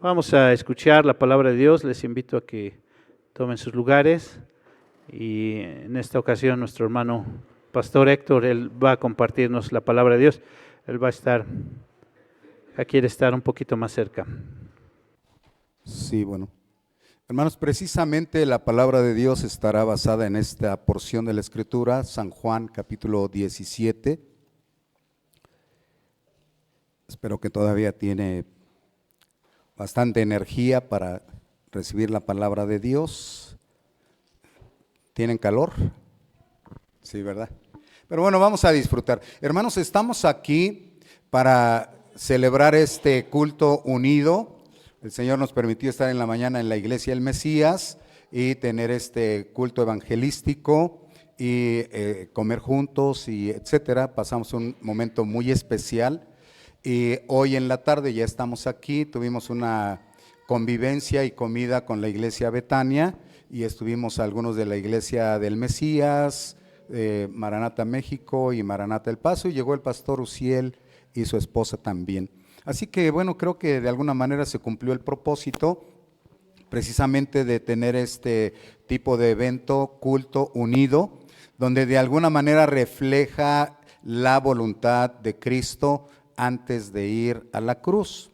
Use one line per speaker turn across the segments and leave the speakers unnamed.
Vamos a escuchar la palabra de Dios. Les invito a que tomen sus lugares y en esta ocasión nuestro hermano Pastor Héctor, él va a compartirnos la palabra de Dios. Él va a estar, quiere estar un poquito más cerca.
Sí, bueno. Hermanos, precisamente la palabra de Dios estará basada en esta porción de la Escritura, San Juan capítulo 17. Espero que todavía tiene bastante energía para recibir la palabra de Dios. ¿Tienen calor? Sí, ¿verdad? Pero bueno, vamos a disfrutar. Hermanos, estamos aquí para celebrar este culto unido. El Señor nos permitió estar en la mañana en la iglesia del Mesías y tener este culto evangelístico y comer juntos y etcétera. Pasamos un momento muy especial. Y hoy en la tarde ya estamos aquí, tuvimos una convivencia y comida con la iglesia Betania y estuvimos algunos de la iglesia del Mesías, Maranata México y Maranata El Paso, y llegó el pastor Uciel y su esposa también. Así que bueno, creo que de alguna manera se cumplió el propósito precisamente de tener este tipo de evento, culto unido, donde de alguna manera refleja la voluntad de Cristo antes de ir a la cruz.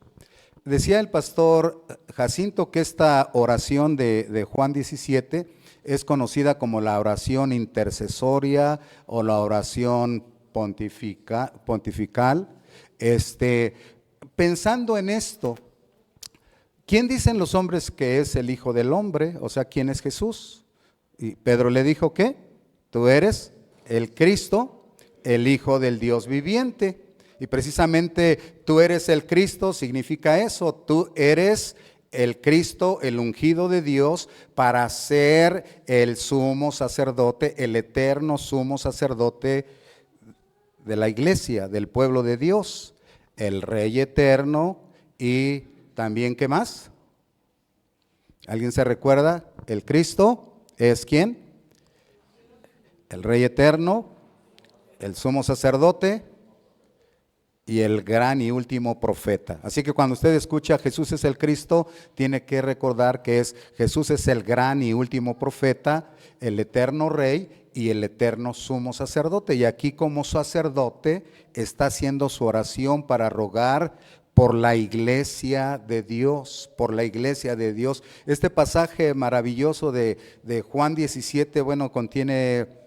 Decía el pastor Jacinto que esta oración de Juan 17 es conocida como la oración intercesoria o la oración pontifical. Pensando en esto, ¿quién dicen los hombres que es el Hijo del Hombre? O sea, ¿quién es Jesús? Y Pedro le dijo, ¿qué? Tú eres el Cristo, el Hijo del Dios viviente. Y precisamente tú eres el Cristo, significa eso, tú eres el Cristo, el ungido de Dios, para ser el sumo sacerdote, el eterno sumo sacerdote de la iglesia, del pueblo de Dios, el Rey eterno y también, ¿qué más? ¿Alguien se recuerda? El Cristo es ¿quién? El Rey eterno, el sumo sacerdote y el gran y último profeta. Así que cuando usted escucha Jesús es el Cristo, tiene que recordar que Jesús es el gran y último profeta, el eterno Rey y el eterno sumo sacerdote. Y aquí como sacerdote está haciendo su oración para rogar por la iglesia de Dios, por la iglesia de Dios. Este pasaje maravilloso de Juan 17, bueno, contiene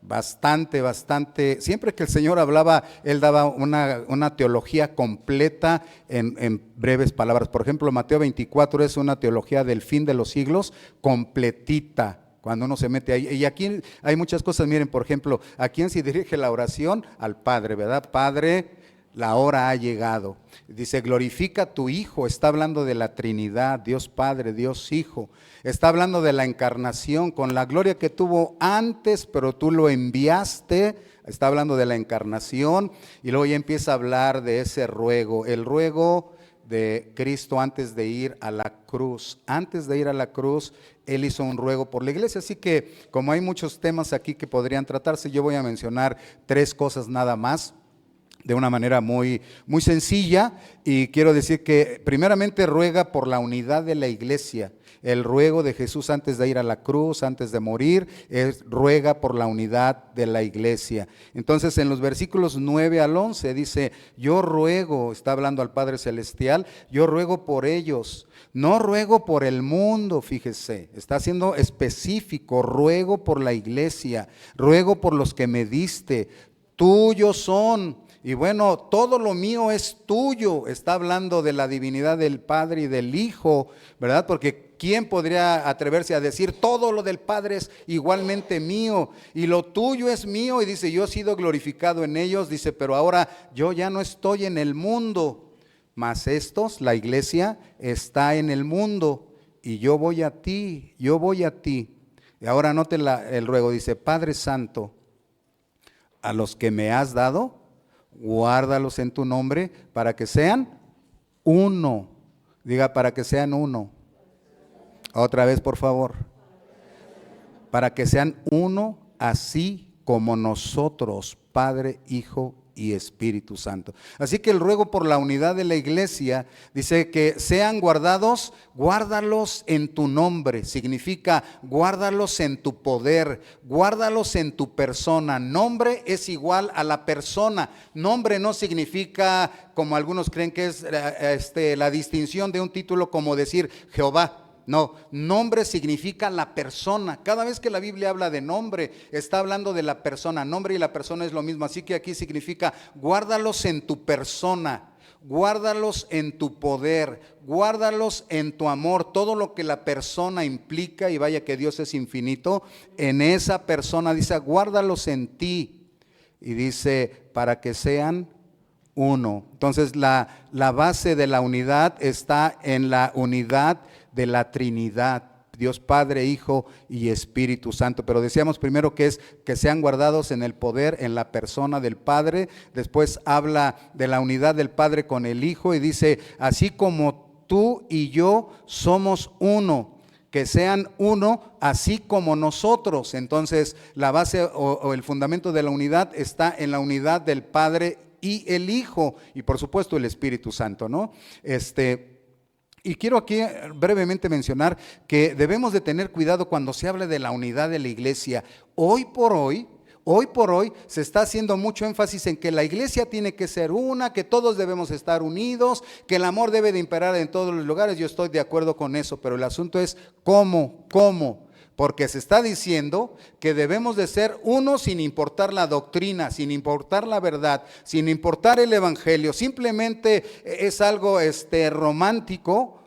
bastante, siempre que el Señor hablaba, Él daba una teología completa en breves palabras. Por ejemplo, Mateo 24 es una teología del fin de los siglos completita, cuando uno se mete ahí. Y aquí hay muchas cosas, miren, por ejemplo, ¿a quién se dirige la oración? Al Padre, ¿verdad? Padre, la hora ha llegado. Dice, glorifica a tu Hijo, está hablando de la Trinidad, Dios Padre, Dios Hijo. Está hablando de la encarnación, con la gloria que tuvo antes, pero tú lo enviaste. Está hablando de la encarnación y luego ya empieza a hablar de ese ruego, el ruego de Cristo antes de ir a la cruz. Antes de ir a la cruz, Él hizo un ruego por la iglesia. Así que como hay muchos temas aquí que podrían tratarse, yo voy a mencionar 3 cosas nada más, de una manera muy sencilla, y quiero decir que primeramente ruega por la unidad de la iglesia. El ruego de Jesús antes de ir a la cruz, antes de morir, ruega por la unidad de la iglesia. Entonces en los versículos 9 al 11 dice, yo ruego, está hablando al Padre Celestial, yo ruego por ellos, no ruego por el mundo, fíjese, está siendo específico, ruego por la iglesia, ruego por los que me diste, tuyos son. Y bueno, todo lo mío es tuyo. Está hablando de la divinidad del Padre y del Hijo, ¿verdad? Porque ¿quién podría atreverse a decir todo lo del Padre es igualmente mío y lo tuyo es mío? Y dice, yo he sido glorificado en ellos, dice, pero ahora yo ya no estoy en el mundo, mas estos, la iglesia, está en el mundo y yo voy a ti, yo voy a ti. Y ahora note el ruego, dice, Padre Santo, a los que me has dado, guárdalos en tu nombre para que sean uno. Diga, para que sean uno. Otra vez, por favor. Para que sean uno, así como nosotros, Padre, Hijo y Espíritu Santo. Así que el ruego por la unidad de la iglesia dice que sean guardados, guárdalos en tu nombre, significa guárdalos en tu poder, guárdalos en tu persona. Nombre es igual a la persona. Nombre no significa, como algunos creen que es la distinción de un título como decir Jehová. No, nombre significa la persona. Cada vez que la Biblia habla de nombre, está hablando de la persona. Nombre y la persona es lo mismo. Así que aquí significa guárdalos en tu persona, guárdalos en tu poder, guárdalos en tu amor. Todo lo que la persona implica, y vaya que Dios es infinito, en esa persona dice, guárdalos en ti. Y dice, para que sean uno. Entonces la base de la unidad está en la unidad de la Trinidad, Dios Padre, Hijo y Espíritu Santo. Pero decíamos primero que es que sean guardados en el poder, en la persona del Padre. Después habla de la unidad del Padre con el Hijo y dice, así como tú y yo somos uno, que sean uno así como nosotros. Entonces la base o el fundamento de la unidad está en la unidad del Padre y el Hijo y por supuesto el Espíritu Santo, ¿no? Y quiero aquí brevemente mencionar que debemos de tener cuidado cuando se habla de la unidad de la iglesia. Hoy por hoy se está haciendo mucho énfasis en que la iglesia tiene que ser una, que todos debemos estar unidos, que el amor debe de imperar en todos los lugares. Yo estoy de acuerdo con eso, pero el asunto es ¿cómo? Porque se está diciendo que debemos de ser uno sin importar la doctrina, sin importar la verdad, sin importar el evangelio. Simplemente es algo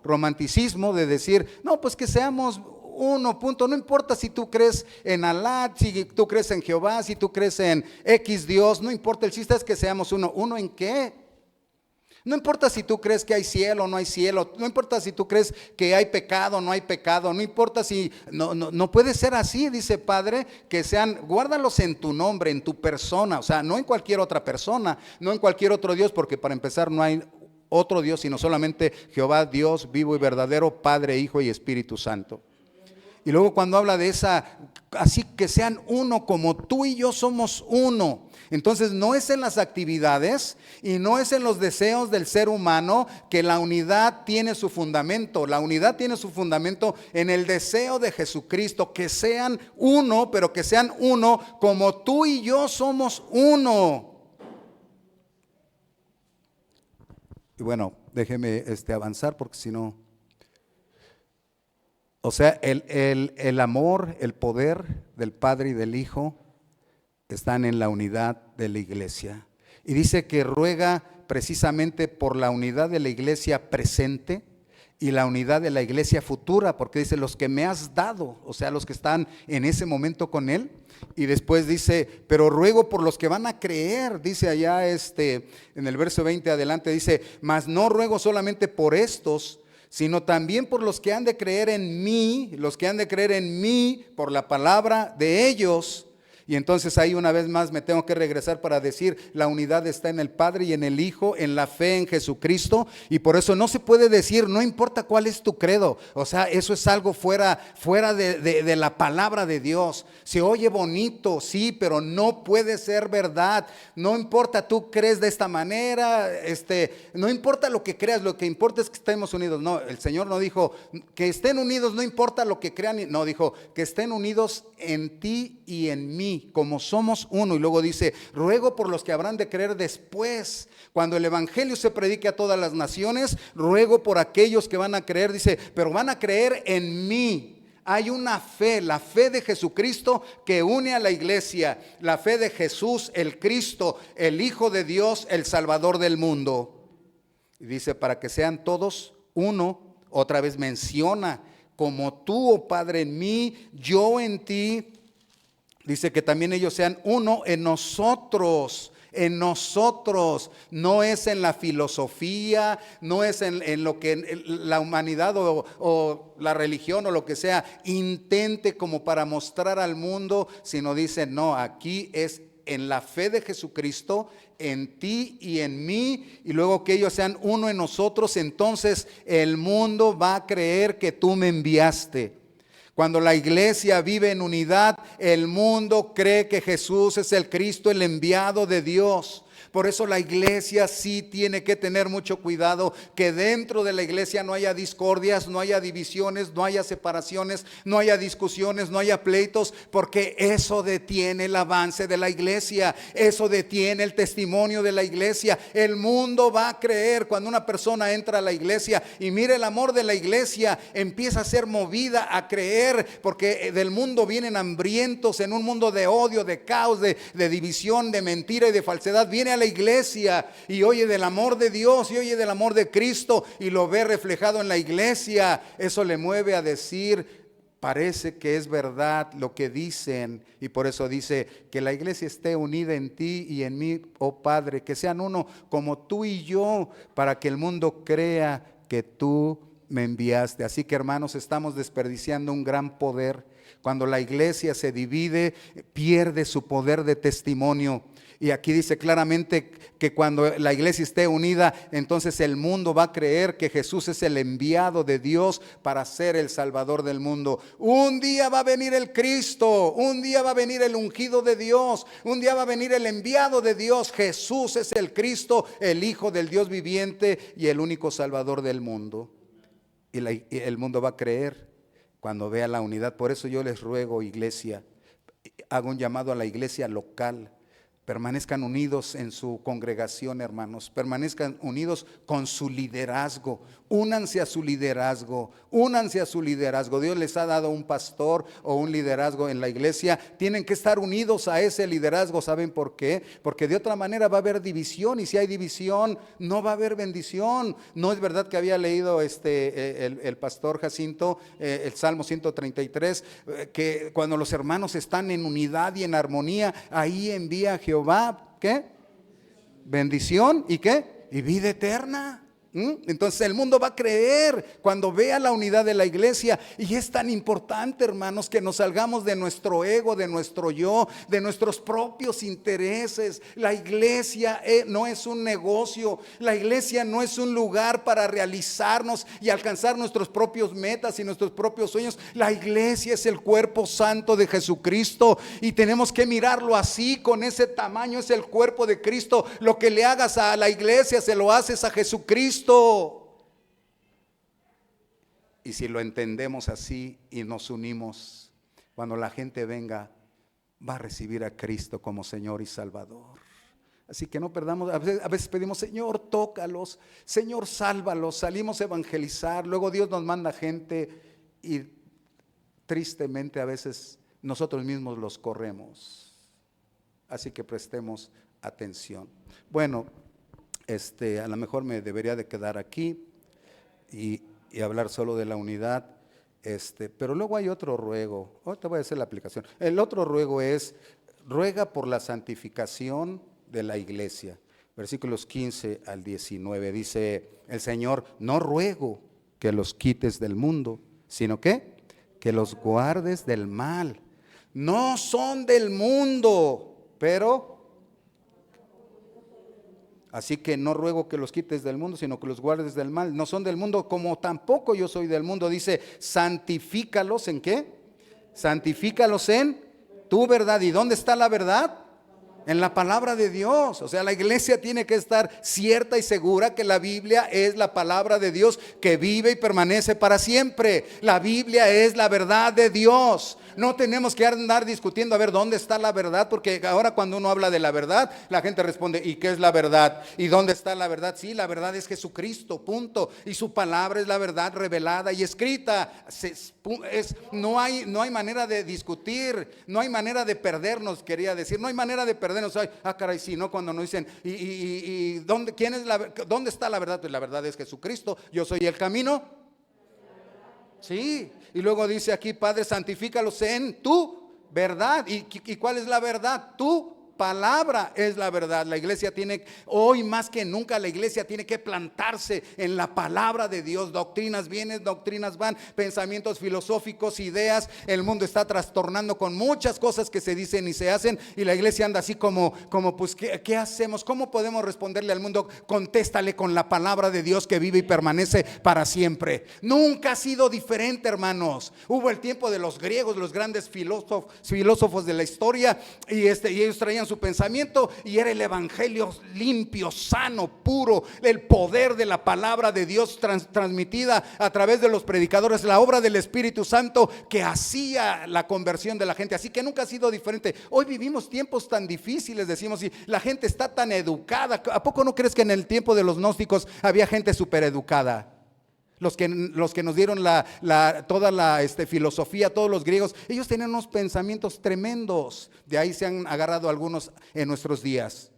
romanticismo de decir, no, pues que seamos uno, punto. No importa si tú crees en Alá, si tú crees en Jehová, si tú crees en X Dios, no importa, el chiste es que seamos uno. ¿Uno en qué? No importa si tú crees que hay cielo o no hay cielo, no importa si tú crees que hay pecado o no hay pecado, no importa si, no puede ser así, dice Padre, que sean, guárdalos en tu nombre, en tu persona, o sea, no en cualquier otra persona, no en cualquier otro Dios, porque para empezar no hay otro Dios, sino solamente Jehová, Dios vivo y verdadero, Padre, Hijo y Espíritu Santo. Y luego cuando habla de esa, así que sean uno como tú y yo somos uno. Entonces no es en las actividades y no es en los deseos del ser humano que la unidad tiene su fundamento. La unidad tiene su fundamento en el deseo de Jesucristo, que sean uno, pero que sean uno como tú y yo somos uno. Y bueno, déjeme avanzar porque si no... O sea, el amor, el poder del Padre y del Hijo están en la unidad de la iglesia. Y dice que ruega precisamente por la unidad de la iglesia presente y la unidad de la iglesia futura, porque dice los que me has dado, o sea, los que están en ese momento con Él. Y después dice, pero ruego por los que van a creer, dice allá en el verso 20 adelante, dice, mas no ruego solamente por estos, sino también por los que han de creer en mí, por la palabra de ellos. Y entonces ahí una vez más me tengo que regresar para decir, la unidad está en el Padre y en el Hijo, en la fe en Jesucristo, y por eso no se puede decir, no importa cuál es tu credo, o sea, eso es algo fuera de la palabra de Dios. Se oye bonito, sí, pero no puede ser verdad. No importa, tú crees de esta manera, no importa lo que creas, lo que importa es que estemos unidos. No, el Señor no dijo que estén unidos, no importa lo que crean, no, dijo que estén unidos en ti y en mí, como somos uno. Y luego dice, ruego por los que habrán de creer después, cuando el evangelio se predique a todas las naciones, ruego por aquellos que van a creer, dice, pero van a creer en mí. Hay una fe, la fe de Jesucristo que une a la iglesia, la fe de Jesús, el Cristo, el Hijo de Dios, el Salvador del mundo. Y dice, para que sean todos uno, otra vez menciona, como tú, oh Padre, en mí, yo en ti. Dice que también ellos sean uno en nosotros, no es en la filosofía, no es en lo que la humanidad o la religión o lo que sea intente como para mostrar al mundo, sino dice, no, aquí es en la fe de Jesucristo, en ti y en mí, y luego que ellos sean uno en nosotros, entonces el mundo va a creer que tú me enviaste. Cuando la iglesia vive en unidad, el mundo cree que Jesús es el Cristo, el enviado de Dios. Por eso la iglesia sí tiene que tener mucho cuidado, que dentro de la iglesia no haya discordias, no haya divisiones, no haya separaciones, no haya discusiones, no haya pleitos, porque eso detiene el avance de la iglesia, eso detiene el testimonio de la iglesia. El mundo va a creer cuando una persona entra a la iglesia y mire el amor de la iglesia, empieza a ser movida a creer, porque del mundo vienen hambrientos, en un mundo de odio, de caos, de división, de mentira y de falsedad. Viene a la iglesia y oye del amor de Dios y oye del amor de Cristo y lo ve reflejado en la iglesia. Eso le mueve a decir: parece que es verdad lo que dicen. Y por eso dice: que la iglesia esté unida en ti y en mí, oh Padre, que sean uno como tú y yo, para que el mundo crea que tú me enviaste. Así que, hermanos, estamos desperdiciando un gran poder. Cuando la iglesia se divide, pierde su poder de testimonio. Y aquí dice claramente que cuando la iglesia esté unida, entonces el mundo va a creer que Jesús es el enviado de Dios para ser el Salvador del mundo. Un día va a venir el Cristo, un día va a venir el ungido de Dios, un día va a venir el enviado de Dios. Jesús es el Cristo, el Hijo del Dios viviente y el único Salvador del mundo. Y el mundo va a creer cuando vea la unidad. Por eso yo les ruego, iglesia, hago un llamado a la iglesia local: permanezcan unidos en su congregación, hermanos. Permanezcan unidos con su liderazgo. Únanse a su liderazgo. Únanse a su liderazgo. Dios les ha dado un pastor o un liderazgo en la iglesia. Tienen que estar unidos a ese liderazgo. ¿Saben por qué? Porque de otra manera va a haber división. Y si hay división, no va a haber bendición. No es verdad que había leído el pastor Jacinto, el Salmo 133, que cuando los hermanos están en unidad y en armonía, ahí envía Jehová, ¿qué? Bendición y ¿qué? Y vida eterna. Entonces el mundo va a creer cuando vea la unidad de la iglesia. Y es tan importante, hermanos, que nos salgamos de nuestro ego, de nuestro yo, de nuestros propios intereses. La iglesia no es un negocio. La iglesia no es un lugar para realizarnos y alcanzar nuestros propios metas y nuestros propios sueños. La iglesia es el cuerpo santo de Jesucristo y tenemos que mirarlo así, con ese tamaño. Es el cuerpo de Cristo. Lo que le hagas a la iglesia, se lo haces a Jesucristo. Y si lo entendemos así y nos unimos, cuando la gente venga, va a recibir a Cristo como Señor y Salvador. Así que no perdamos. A veces pedimos: Señor, tócalos, Señor, sálvalos. Salimos a evangelizar, luego Dios nos manda gente y tristemente a veces nosotros mismos los corremos. Así que prestemos atención. Bueno, a lo mejor me debería de quedar aquí y hablar solo de la unidad, pero luego hay otro ruego. Ahorita voy a hacer la aplicación. El otro ruego es: ruega por la santificación de la iglesia. Versículos 15 al 19 dice el Señor: no ruego que los quites del mundo, sino que los guardes del mal. No son del mundo, pero así que no ruego que los quites del mundo, sino que los guardes del mal. No son del mundo, como tampoco yo soy del mundo. Dice: santifícalos ¿en qué? Santifícalos en tu verdad. ¿Y dónde está la verdad? En la palabra de Dios. O sea, la iglesia tiene que estar cierta y segura que la Biblia es la palabra de Dios que vive y permanece para siempre. La Biblia es la verdad de Dios. No tenemos que andar discutiendo a ver dónde está la verdad, porque ahora cuando uno habla de la verdad, la gente responde: ¿y qué es la verdad? ¿Y dónde está la verdad? Sí, la verdad es Jesucristo, punto. Y su palabra es la verdad revelada y escrita. No hay manera de discutir, no hay manera de perdernos, quería decir, no hay manera de perdernos. Caray, sí, ¿no? Cuando nos dicen: ¿y dónde está la verdad? Pues la verdad es Jesucristo. Yo soy el camino. Sí, y luego dice aquí: Padre, santifícalos en tu verdad. ¿Y cuál es la verdad? Tu palabra es la verdad. La iglesia tiene, hoy más que nunca, la iglesia tiene que plantarse en la palabra de Dios. Doctrinas vienen, doctrinas van, pensamientos filosóficos, ideas. El mundo está trastornando con muchas cosas que se dicen y se hacen, y la iglesia anda así como pues, ¿qué hacemos? ¿Cómo podemos responderle al mundo? Contéstale con la palabra de Dios que vive y permanece para siempre. Nunca ha sido diferente, hermanos. Hubo el tiempo de los griegos, los grandes filósofos de la historia, y ellos traían sus su pensamiento y era el evangelio limpio, sano, puro, el poder de la palabra de Dios transmitida a través de los predicadores, la obra del Espíritu Santo que hacía la conversión de la gente. Así que nunca ha sido diferente. Hoy vivimos tiempos tan difíciles, decimos, y la gente está tan educada. ¿A poco no crees que en el tiempo de los gnósticos había gente súper educada? Los que nos dieron toda la filosofía, todos los griegos, ellos tenían unos pensamientos tremendos. De ahí se han agarrado algunos en nuestros días.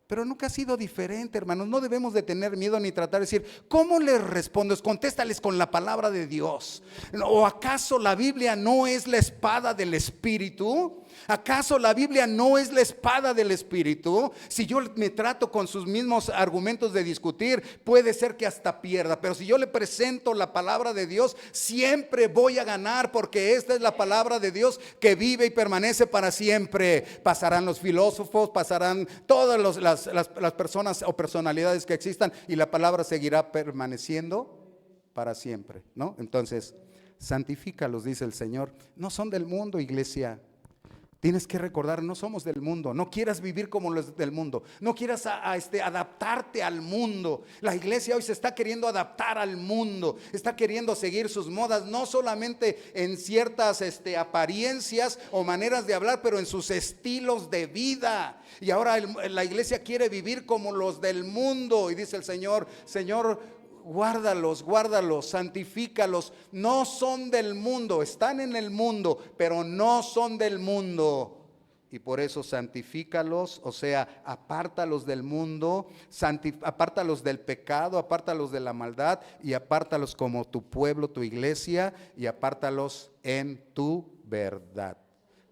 Pero nunca ha sido diferente, hermanos. No debemos de tener miedo ni tratar de decir, ¿cómo les respondes? Contéstales con la palabra de Dios. ¿O acaso la Biblia no es la espada del Espíritu? ¿Acaso la Biblia no es la espada del Espíritu? Si yo me trato con sus mismos argumentos de discutir, puede ser que hasta pierda. Pero si yo le presento la palabra de Dios, siempre voy a ganar, porque esta es la palabra de Dios que vive y permanece para siempre. Pasarán los filósofos, pasarán todas las personas o personalidades que existan, y la palabra seguirá permaneciendo para siempre, ¿no? Entonces, santifícalos, dice el Señor. No son del mundo, iglesia. Tienes que recordar, no somos del mundo. No quieras vivir como los del mundo. No quieras adaptarte al mundo. La iglesia hoy se está queriendo adaptar al mundo. Está queriendo seguir sus modas, no solamente en ciertas apariencias o maneras de hablar, pero en sus estilos de vida. Y ahora la iglesia quiere vivir como los del mundo. Y dice el Señor, guárdalos, santifícalos. No son del mundo, están en el mundo, pero no son del mundo. Y por eso santifícalos, o sea, apártalos del mundo, apártalos del pecado, apártalos de la maldad y apártalos como tu pueblo, tu iglesia, y apártalos en tu verdad.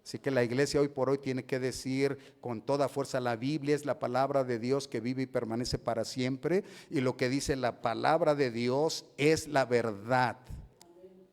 Así que la iglesia hoy por hoy tiene que decir con toda fuerza, la Biblia es la palabra de Dios que vive y permanece para siempre, y lo que dice la palabra de Dios es la verdad.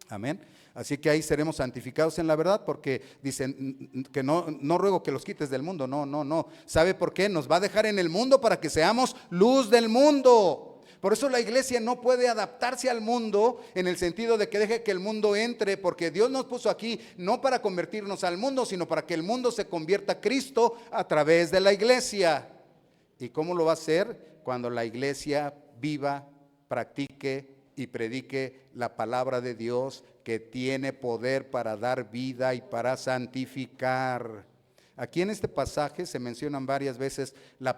Amén. Así que ahí seremos santificados en la verdad, porque dicen que no ruego que los quites del mundo, no. ¿Sabe por qué? Nos va a dejar en el mundo para que seamos luz del mundo. Por eso la iglesia no puede adaptarse al mundo en el sentido de que deje que el mundo entre, porque Dios nos puso aquí no para convertirnos al mundo, sino para que el mundo se convierta a Cristo a través de la iglesia. ¿Y cómo lo va a hacer? Cuando la iglesia viva, practique y predique la palabra de Dios, que tiene poder para dar vida y para santificar. Aquí en este pasaje se mencionan varias veces las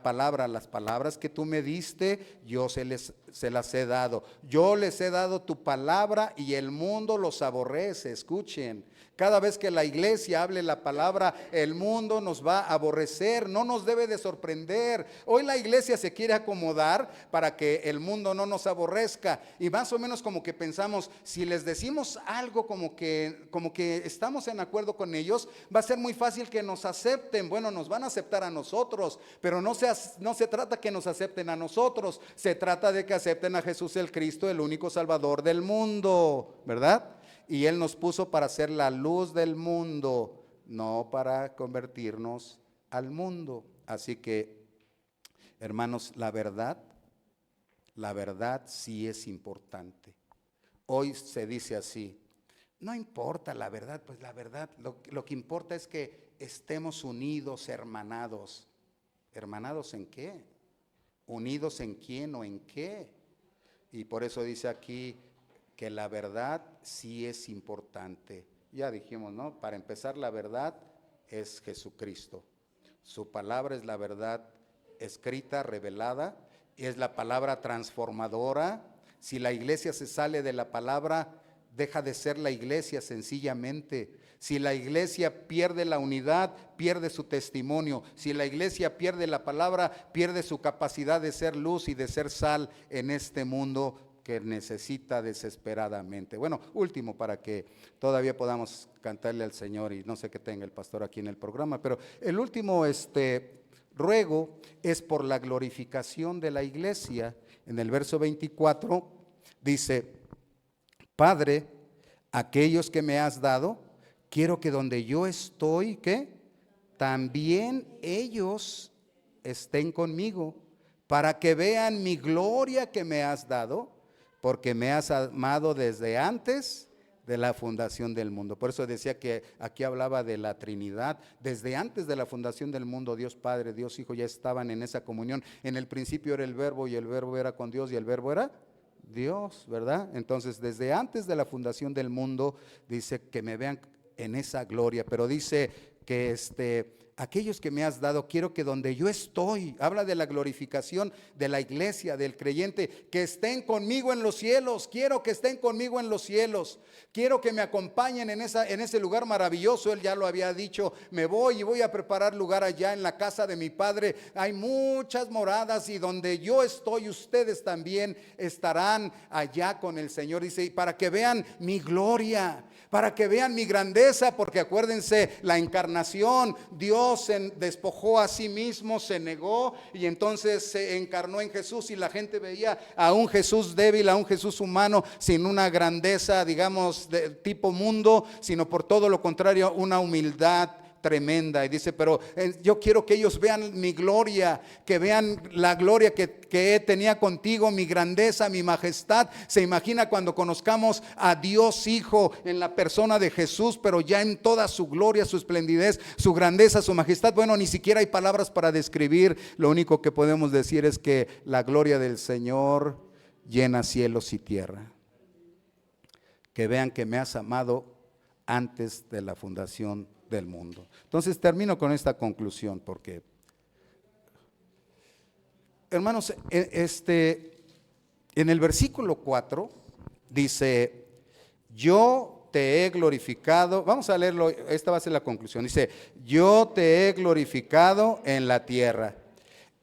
palabras que tú me diste, yo se las he dado. Yo les he dado tu palabra y el mundo los aborrece. Escuchen, cada vez que la iglesia hable la palabra, el mundo nos va a aborrecer. No nos debe de sorprender. Hoy la iglesia se quiere acomodar para que el mundo no nos aborrezca. Y más o menos como que pensamos, si les decimos algo como que estamos en acuerdo con ellos, va a ser muy fácil que nos acepten. Bueno, nos van a aceptar a nosotros, pero no se trata que nos acepten a nosotros. Se trata de que acepten a Jesús el Cristo, el único Salvador del mundo, ¿verdad? Y Él nos puso para ser la luz del mundo, no para convertirnos al mundo. Así que, hermanos, la verdad sí es importante. Hoy se dice así, no importa la verdad, pues la verdad, lo que importa es que estemos unidos, hermanados. ¿Hermanados en qué? ¿Unidos en quién o en qué? Y por eso dice aquí que la verdad sí es importante. Ya dijimos, ¿no? Para empezar, la verdad es Jesucristo. Su palabra es la verdad escrita, revelada, es la palabra transformadora. Si la iglesia se sale de la palabra, deja de ser la iglesia sencillamente. Si la iglesia pierde la unidad, pierde su testimonio. Si la iglesia pierde la palabra, pierde su capacidad de ser luz y de ser sal en este mundo que necesita desesperadamente. Bueno, último, para que todavía podamos cantarle al Señor, y no sé qué tenga el pastor aquí en el programa, pero el último ruego es por la glorificación de la iglesia. En el verso 24 dice, Padre, aquellos que me has dado, quiero que donde yo estoy, ¿qué? También ellos estén conmigo, para que vean mi gloria que me has dado, porque me has amado desde antes de la fundación del mundo. Por eso decía que aquí hablaba de la Trinidad. Desde antes de la fundación del mundo, Dios Padre, Dios Hijo ya estaban en esa comunión. En el principio era el Verbo y el Verbo era con Dios y el Verbo era Dios, ¿verdad? Entonces, desde antes de la fundación del mundo, dice que me vean en esa gloria, pero dice que aquellos que me has dado, quiero que donde yo estoy, habla de la glorificación de la iglesia, del creyente, que estén conmigo en los cielos. Quiero que estén conmigo en los cielos, quiero que me acompañen en ese lugar maravilloso. Él ya lo había dicho, me voy y voy a preparar lugar allá en la casa de mi Padre. Hay muchas moradas y donde yo estoy, ustedes también estarán allá con el Señor. Dice, y para que vean mi gloria, para que vean mi grandeza, porque acuérdense, la encarnación, Dios se despojó a sí mismo, se negó y entonces se encarnó en Jesús, y la gente veía a un Jesús débil, a un Jesús humano, sin una grandeza, digamos, de tipo mundo, sino por todo lo contrario, una humildad tremenda. Y dice, pero yo quiero que ellos vean mi gloria, que vean la gloria que tenía contigo, mi grandeza, mi majestad. Se imagina cuando conozcamos a Dios Hijo en la persona de Jesús, pero ya en toda su gloria, su esplendidez, su grandeza, su majestad. Bueno, ni siquiera hay palabras para describir. Lo único que podemos decir es que la gloria del Señor llena cielos y tierra. Que vean que me has amado antes de la fundación del mundo. Entonces termino con esta conclusión, porque, hermanos, en el versículo 4 dice, yo te he glorificado. Vamos a leerlo, esta va a ser la conclusión. Dice, yo te he glorificado en la tierra,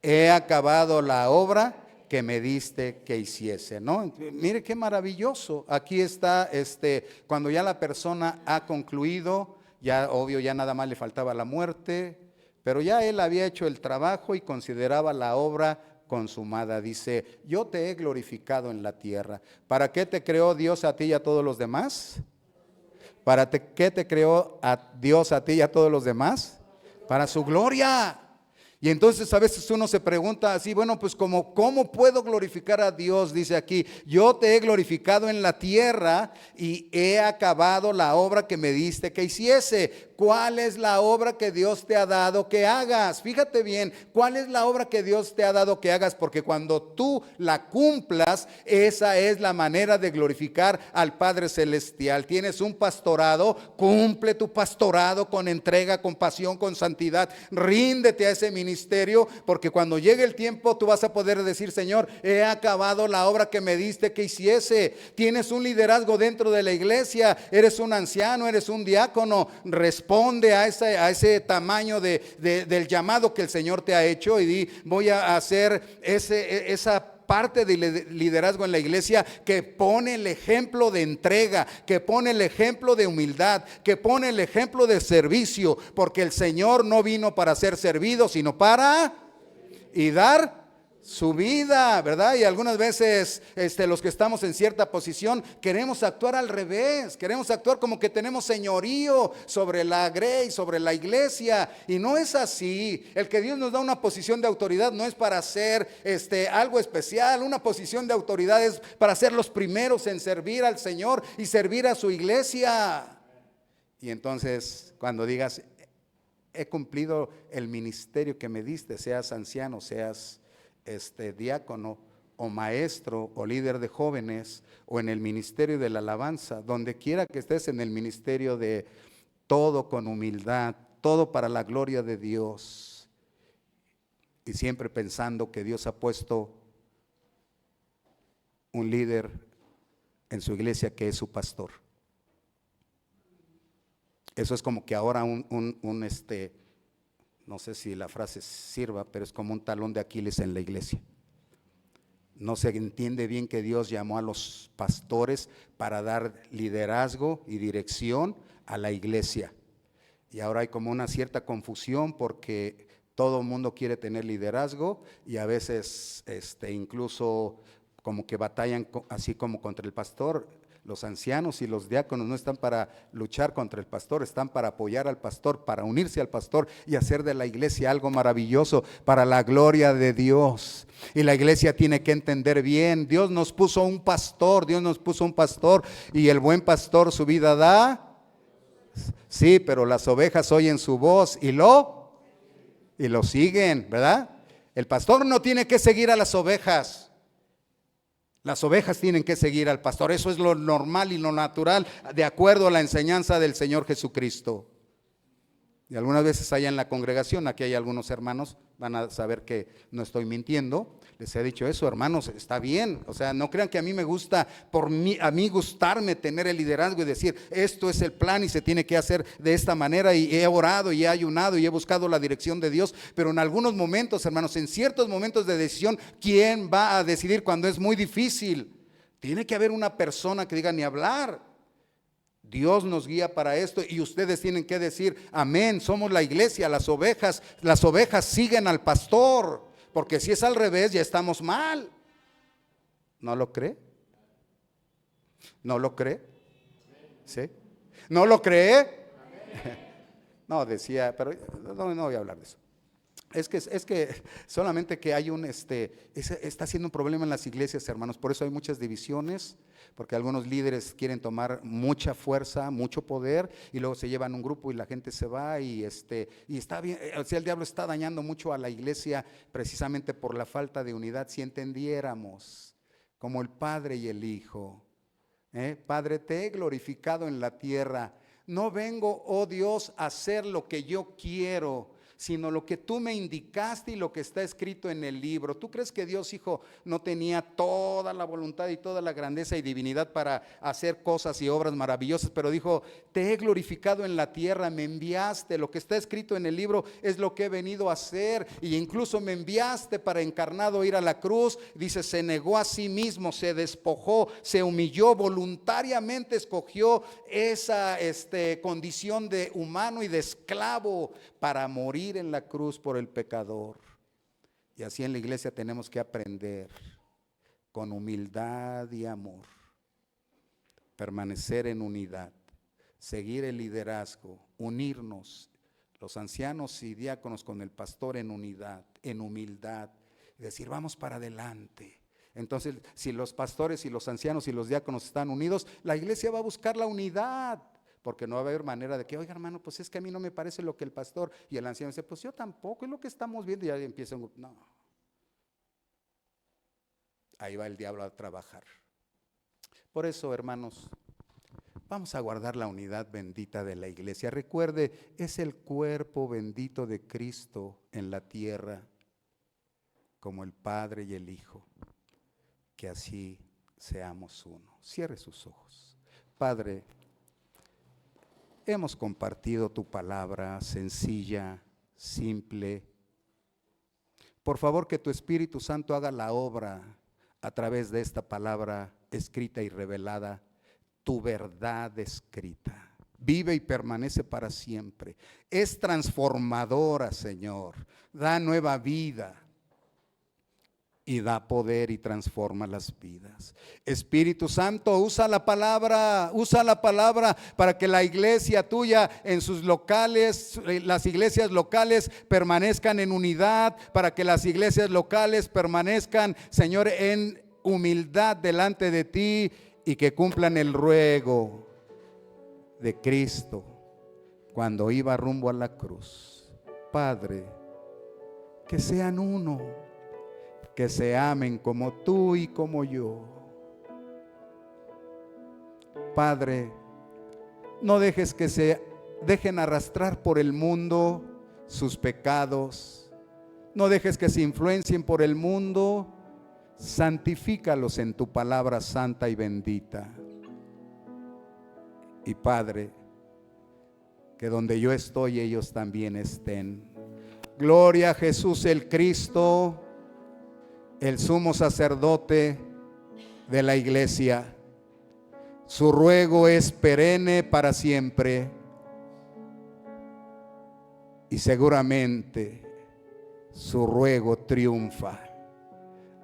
he acabado la obra que me diste que hiciese, ¿no? Mire qué maravilloso. Aquí está, cuando ya la persona ha concluido, ya obvio, ya nada más le faltaba la muerte, pero ya él había hecho el trabajo y consideraba la obra consumada. Dice, yo te he glorificado en la tierra. ¿Para qué te creó Dios a ti y a todos los demás? ¿Para qué te creó a Dios a ti y a todos los demás? Para su gloria. Y entonces a veces uno se pregunta así, bueno, pues ¿cómo puedo glorificar a Dios? Dice aquí, yo te he glorificado en la tierra y he acabado la obra que me diste que hiciese. ¿Cuál es la obra que Dios te ha dado que hagas? Fíjate bien, ¿cuál es la obra que Dios te ha dado que hagas? Porque cuando tú la cumplas, esa es la manera de glorificar al Padre Celestial. Tienes un pastorado, cumple tu pastorado con entrega, con pasión, con santidad. Ríndete a ese ministerio, porque cuando llegue el tiempo tú vas a poder decir, Señor, he acabado la obra que me diste que hiciese. Tienes un liderazgo dentro de la iglesia, eres un anciano, eres un diácono. Responde a ese tamaño del llamado que el Señor te ha hecho y di, voy a hacer esa parte de liderazgo en la iglesia que pone el ejemplo de entrega, que pone el ejemplo de humildad, que pone el ejemplo de servicio, porque el Señor no vino para ser servido, sino para y dar su vida, ¿verdad? Y algunas veces los que estamos en cierta posición queremos actuar al revés, queremos actuar como que tenemos señorío sobre la grey, sobre la iglesia, y no es así. El que Dios nos da una posición de autoridad no es para hacer algo especial. Una posición de autoridad es para ser los primeros en servir al Señor y servir a su iglesia. Y entonces cuando digas, he cumplido el ministerio que me diste, seas anciano, seas diácono o maestro o líder de jóvenes o en el ministerio de la alabanza, donde quiera que estés en el ministerio, de todo con humildad, todo para la gloria de Dios, y siempre pensando que Dios ha puesto un líder en su iglesia que es su pastor. Eso es como que ahora no sé si la frase sirva, pero es como un talón de Aquiles en la iglesia. No se entiende bien que Dios llamó a los pastores para dar liderazgo y dirección a la iglesia. Y ahora hay como una cierta confusión, porque todo el mundo quiere tener liderazgo y a veces incluso como que batallan así como contra el pastor. Los ancianos y los diáconos no están para luchar contra el pastor, están para apoyar al pastor, para unirse al pastor y hacer de la iglesia algo maravilloso para la gloria de Dios. Y la iglesia tiene que entender bien, Dios nos puso un pastor, y el buen pastor su vida da. Sí, pero las ovejas oyen su voz y lo siguen, ¿verdad? El pastor no tiene que seguir a las ovejas. Las ovejas tienen que seguir al pastor. Eso es lo normal y lo natural, de acuerdo a la enseñanza del Señor Jesucristo. Y algunas veces allá en la congregación, aquí hay algunos hermanos, van a saber que no estoy mintiendo. Les he dicho eso, hermanos, está bien. O sea, no crean que a mí me gusta, a mí gustarme tener el liderazgo y decir, esto es el plan y se tiene que hacer de esta manera. Y he orado y he ayunado y he buscado la dirección de Dios. Pero en algunos momentos, hermanos, en ciertos momentos de decisión, ¿quién va a decidir cuando es muy difícil? Tiene que haber una persona que diga, ni hablar. Dios nos guía para esto y ustedes tienen que decir, amén, somos la iglesia, las ovejas siguen al pastor, porque si es al revés ya estamos mal. ¿No lo cree? ¿No lo cree? ¿Sí? ¿No lo cree? No, decía, pero no voy a hablar de eso. Es que solamente que hay está siendo un problema en las iglesias, hermanos, por eso hay muchas divisiones, porque algunos líderes quieren tomar mucha fuerza, mucho poder, y luego se llevan un grupo y la gente se va y está bien, o sea, el diablo está dañando mucho a la iglesia precisamente por la falta de unidad. Si entendiéramos como el Padre y el Hijo, Padre, te he glorificado en la tierra, no vengo, oh Dios, a hacer lo que yo quiero, sino lo que tú me indicaste y lo que está escrito en el libro. ¿Tú crees que Dios, hijo, no tenía toda la voluntad y toda la grandeza y divinidad para hacer cosas y obras maravillosas? Pero dijo, te he glorificado en la tierra, me enviaste, lo que está escrito en el libro es lo que he venido a hacer, y incluso me enviaste para encarnado ir a la cruz. Dice, se negó a sí mismo, se despojó, se humilló, voluntariamente escogió esa condición de humano y de esclavo para morir en la cruz por el pecador. Y así en la iglesia tenemos que aprender con humildad y amor, permanecer en unidad, seguir el liderazgo, unirnos, los ancianos y diáconos con el pastor en unidad, en humildad, y decir, vamos para adelante. Entonces, si los pastores y los ancianos y los diáconos están unidos, la iglesia va a buscar la unidad. Porque no va a haber manera de que, oiga hermano, pues es que a mí no me parece lo que el pastor y el anciano dice, pues yo tampoco, es lo que estamos viendo, y ya empiezan, no. Ahí va el diablo a trabajar. Por eso, hermanos, vamos a guardar la unidad bendita de la iglesia. Recuerde, es el cuerpo bendito de Cristo en la tierra, como el Padre y el Hijo. Que así seamos uno. Cierre sus ojos. Padre, hemos compartido tu palabra sencilla, simple. Por favor, que tu Espíritu Santo haga la obra a través de esta palabra escrita y revelada, tu verdad escrita. Vive y permanece para siempre. Es transformadora, Señor. Da nueva vida. Y da poder y transforma las vidas. Espíritu Santo, usa la palabra para que la iglesia tuya en sus locales, las iglesias locales permanezcan en unidad, para que las iglesias locales permanezcan, Señor, en humildad delante de ti y que cumplan el ruego de Cristo cuando iba rumbo a la cruz. Padre, que sean uno. Que se amen como tú y como yo. Padre, no dejes que se dejen arrastrar por el mundo sus pecados. No dejes que se influencien por el mundo. Santifícalos en tu palabra santa y bendita. Y Padre, que donde yo estoy ellos también estén. Gloria a Jesús el Cristo, el sumo sacerdote de la iglesia. Su ruego es perenne para siempre. Y seguramente su ruego triunfa.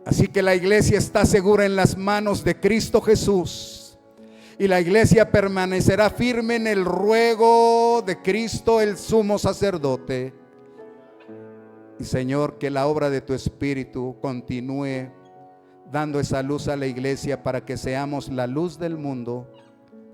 Así que la iglesia está segura en las manos de Cristo Jesús. y la iglesia permanecerá firme en el ruego de Cristo, el sumo sacerdote. Y Señor, que la obra de tu Espíritu continúe dando esa luz a la iglesia para que seamos la luz del mundo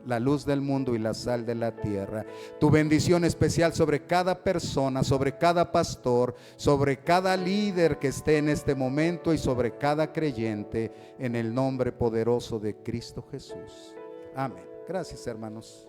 y la sal de la tierra. Tu bendición especial sobre cada persona, sobre cada pastor, sobre cada líder que esté en este momento y sobre cada creyente, en el nombre poderoso de Cristo Jesús. Amén. Gracias, hermanos.